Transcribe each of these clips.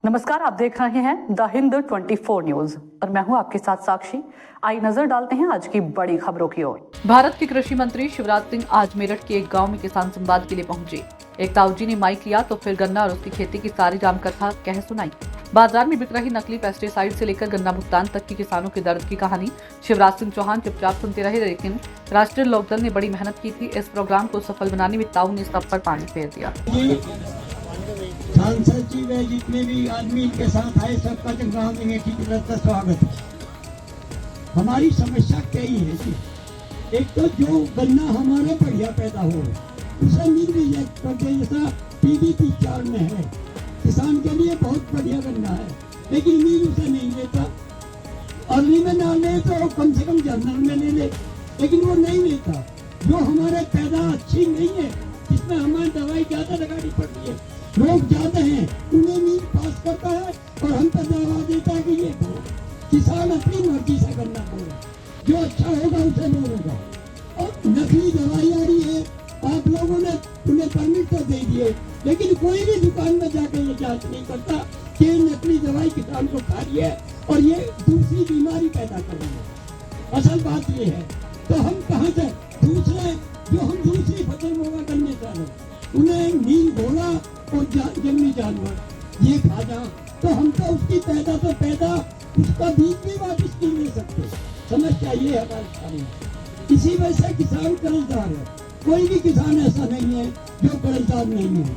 नमस्कार, आप देख रहे हैं द हिंद 24 न्यूज और मैं हूं आपके साथ साक्षी। आइए नजर डालते हैं आज की बड़ी खबरों की ओर। भारत के कृषि मंत्री शिवराज सिंह आज मेरठ के एक गांव में किसान संवाद के लिए पहुंचे। एक ताऊजी ने माइक लिया तो फिर गन्ना और उसकी खेती की सारी राम कथा कह सुनाई। बाजार में बिक रही नकली पेस्टिसाइड से लेकर गन्ना भुगतान तक की किसानों के दर्द की कहानी शिवराज सिंह चौहान चुपचाप सुनते रहे, लेकिन राष्ट्रीय लोकदल ने बड़ी मेहनत की थी। इस प्रोग्राम को सफल बनाने में ताऊ ने सब पर पानी फेर दिया। सांसद जी व जितने भी आदमी इनके साथ आए सबका जंगराम की तरफ का स्वागत है। हमारी समस्या कई है जी। एक तो जो गन्ना हमारे बढ़िया पैदा हो उसे मिल रिजेक्ट कर दे, जैसा PDP 4 में है। किसान के लिए बहुत बढ़िया गन्ना है लेकिन मिल उसे नहीं लेता। अर्ली में ना ले तो कम से कम जर्नल में ले ले, लेकिन वो नहीं लेता। जो हमारे पैदा अच्छी नहीं है जिसमें हमारी दवाई ज्यादा लगानी पड़ती है, लोग जाते हैं उन्हें मील पास करता है और हम पर दावा देता है कि ये करो। किसान अपनी मर्जी से गन्ना बोले, जो अच्छा होगा उसे बोलेगा। और नकली दवाई आ रही है, आप लोगों ने उन्हें परमिट तो दे दिए, लेकिन कोई भी दुकान में जाकर ये जांच नहीं करता कि नकली दवाई किसान को खा रही है और ये दूसरी बीमारी पैदा कर रही है। असल बात ये है, तो हम कहाँ से दूसरे जो हम दूसरी फसल बोगा करने चाहे उन्हें नील घोड़ा और जंगली जानवर ये खा जा, तो हम तो उसकी पैदा तो पैदा उसका बीज भी वापस नहीं ले सकते। समस्या ये हमारे सामने। इसी वजह से किसान कर्जदार है। कोई भी किसान ऐसा नहीं है जो कर्जदार नहीं है।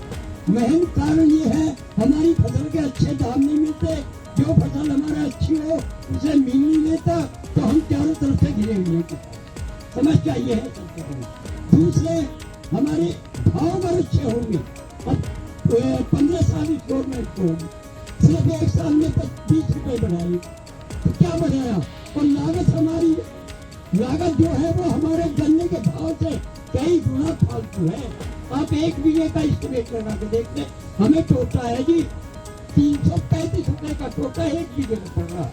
मेन कारण ये है हमारी फसल के अच्छे दाम नहीं मिलते। जो फसल हमारा अच्छी हो उसे मिल नहीं लेता, तो हम चारों तरफ से घिरे हुए हैं। समस्या ये है सबसे बड़ी। दूसरे हमारे भाव अगर अच्छे होंगे, 15 साल इस गवर्नमेंट को सिर्फ 1 साल में 20 रुपए बढ़ाई, तो क्या बढ़ाया? और लागत हमारी लागत जो है वो हमारे गन्ने के भाव से कई गुना फालतू है। आप 1 बीघे का एस्टिमेट लगा के देखते, हमें टोटा है जी 335 रुपए का टोटा 1 बीघे में पड़ रहा।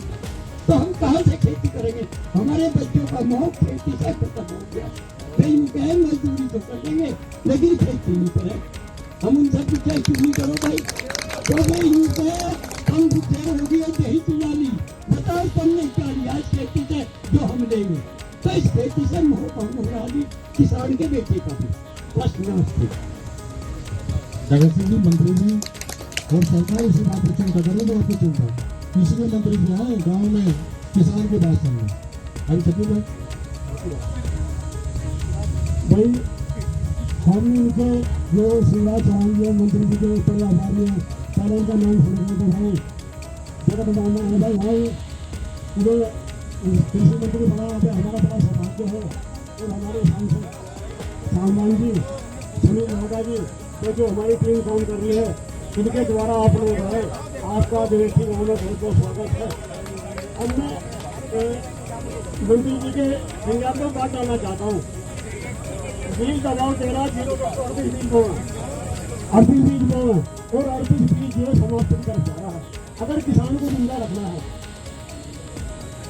तो हम कहाँ से खेती करेंगे? हमारे बच्चों का मोह खेती से खत्म हो गया। कहीं कहे मजदूरी तो कर लेंगे लेकिन खेती नहीं करें। हम उनसे पूछे क्यों नहीं करो भाई? तो भाई हम पूछे होगी और यही चिल्ला ली, बताओ तुमने क्या लिया इस खेती से जो हम लेंगे? तो इस खेती से मोह ली किसान के बेटे का भी। बस नमस्ते। जगत सिंह जी मंत्री जी और सरकार इसी बात पर चिंता करें तो आपको चिंता। इसलिए मंत्री जी आए गाँव में किसान की बात सुनना। अरे सचिव भाई हमने उनसे जो शिवराज चौहान जी मंत्री जी के ऊपर आभारी है, पहले उनका नाम सुन रहे थे भाई जगत माना है भाई भाई जो कृषि मंत्री बना हमारा बड़ा सौभाग्य है। और हमारे सांसद सामान जी सुनील नागा जी तो जो हमारी टीम काम कर रही है, इनके द्वारा आप लोग है, आपका देशी गाँव में बहुत बहुत स्वागत है। अब मैं मंत्री जी के विज्ञापन बात डालना चाहता हूँ। बीज दबाव 13 0 38 बीज बोना, 38 बीज बोना और 38 बीज जो समाप्त कर जा रहा है। अगर किसान को जिंदा रखना है,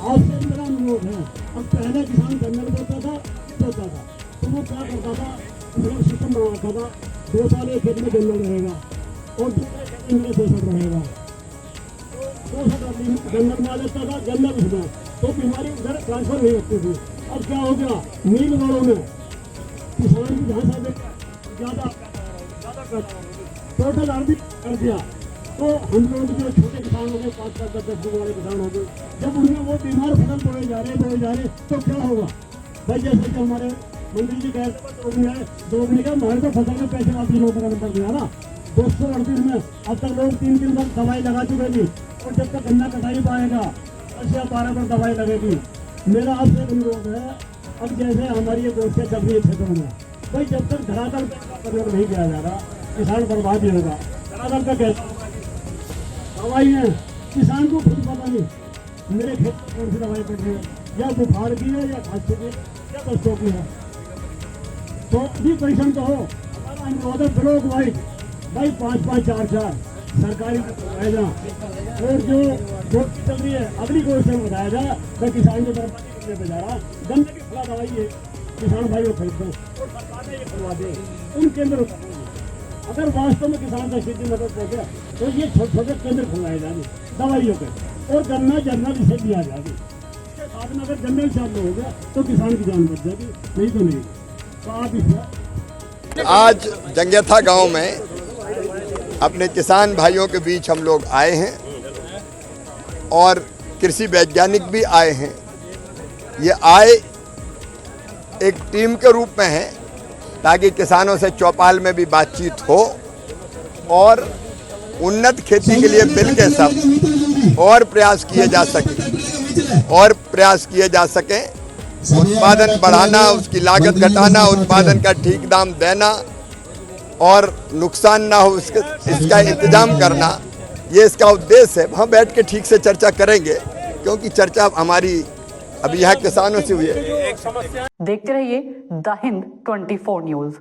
आपसे मेरा अनुरोध है। अब पहले किसान गन्ना बोता था तो वो क्या करता था, उसका सिस्टम बनाता था 2 साल एक खेत में गन्ना रहेगा और दूसरे खेत में 62 रहेगा। 62 गन्ना बना लेता था, गन्ना घुसना तो बीमारी उधर ट्रांसफर नहीं होती थी। अब क्या हो गया, नील वालों में किसान की जहाँ से ज्यादा टोटल आर्मी कर दिया, तो हम लोग जो छोटे किसान हो गए 5-5 10 वाले किसान हो गए, जब उनमें वो बीमार फसल बोए जा रहे तो क्या होगा भाई? जैसे कि हमारे मंत्री जी कहते 2 बीघा हमारे तो फसल में पैसे वापसी लोगों का नंबर दिया ना 238 में। अब तक लोग 3 बार दवाई लगा चुके थे और जब तक गन्ना कटाई पाएगा 10 या 12 बार दवाई लगेगी। मेरा आपसे अनुरोध है, अब जैसे हमारी ये गोष्ठियाँ चल रही है क्षेत्रों में, भाई जब तक धरातल का प्रयोग नहीं किया जा रहा किसान बर्बाद ही होगा। धरातल का कैसा दवाई है किसान को खुद पता नहीं मेरे खेत में कौन सी दवाई पड़ रही है, या बुखार की है या खांसी की या दस्तों की है। तो भी परेशान तो हो। हमारा अनुरोध है ब्लॉक वाइज भाई 5-5 4-4 सरकारी बताया और जो चल रही है अगली गोष्ठ में बताया जाए। मैं किसान को बर्बादी करने पे जा रहा, गन्ने की फला दवाई है किसान भाई को खरीद दो और सरकार ने ये करवा दे उन केंद्रों अगर वास्तव में किसान का स्थिति मदद पहुंचे तो ये छोटे छोटे केंद्र खुलवाए जाए दवाइयों के, और गन्ना जनरल इसे दिया जाए। साथ में अगर जनरल चालू हो गया तो किसान की जान बच जाएगी, नहीं तो नहीं। तो आप इस आज जंगेथा गांव में अपने किसान भाइयों के बीच हम लोग आए हैं और कृषि वैज्ञानिक भी आए हैं। ये आए एक टीम के रूप में है ताकि किसानों से चौपाल में भी बातचीत हो और उन्नत खेती के लिए मिलकर सब और प्रयास किए जा सके उत्पादन बढ़ाना, उसकी लागत घटाना, उत्पादन का ठीक दाम देना और नुकसान ना हो इसका इंतजाम करना, ये इसका उद्देश्य है। वहाँ बैठ के ठीक से चर्चा करेंगे क्योंकि चर्चा हमारी अभी यहाँ किसानों से हुई है। देखते रहिए द हिंद 24 न्यूज।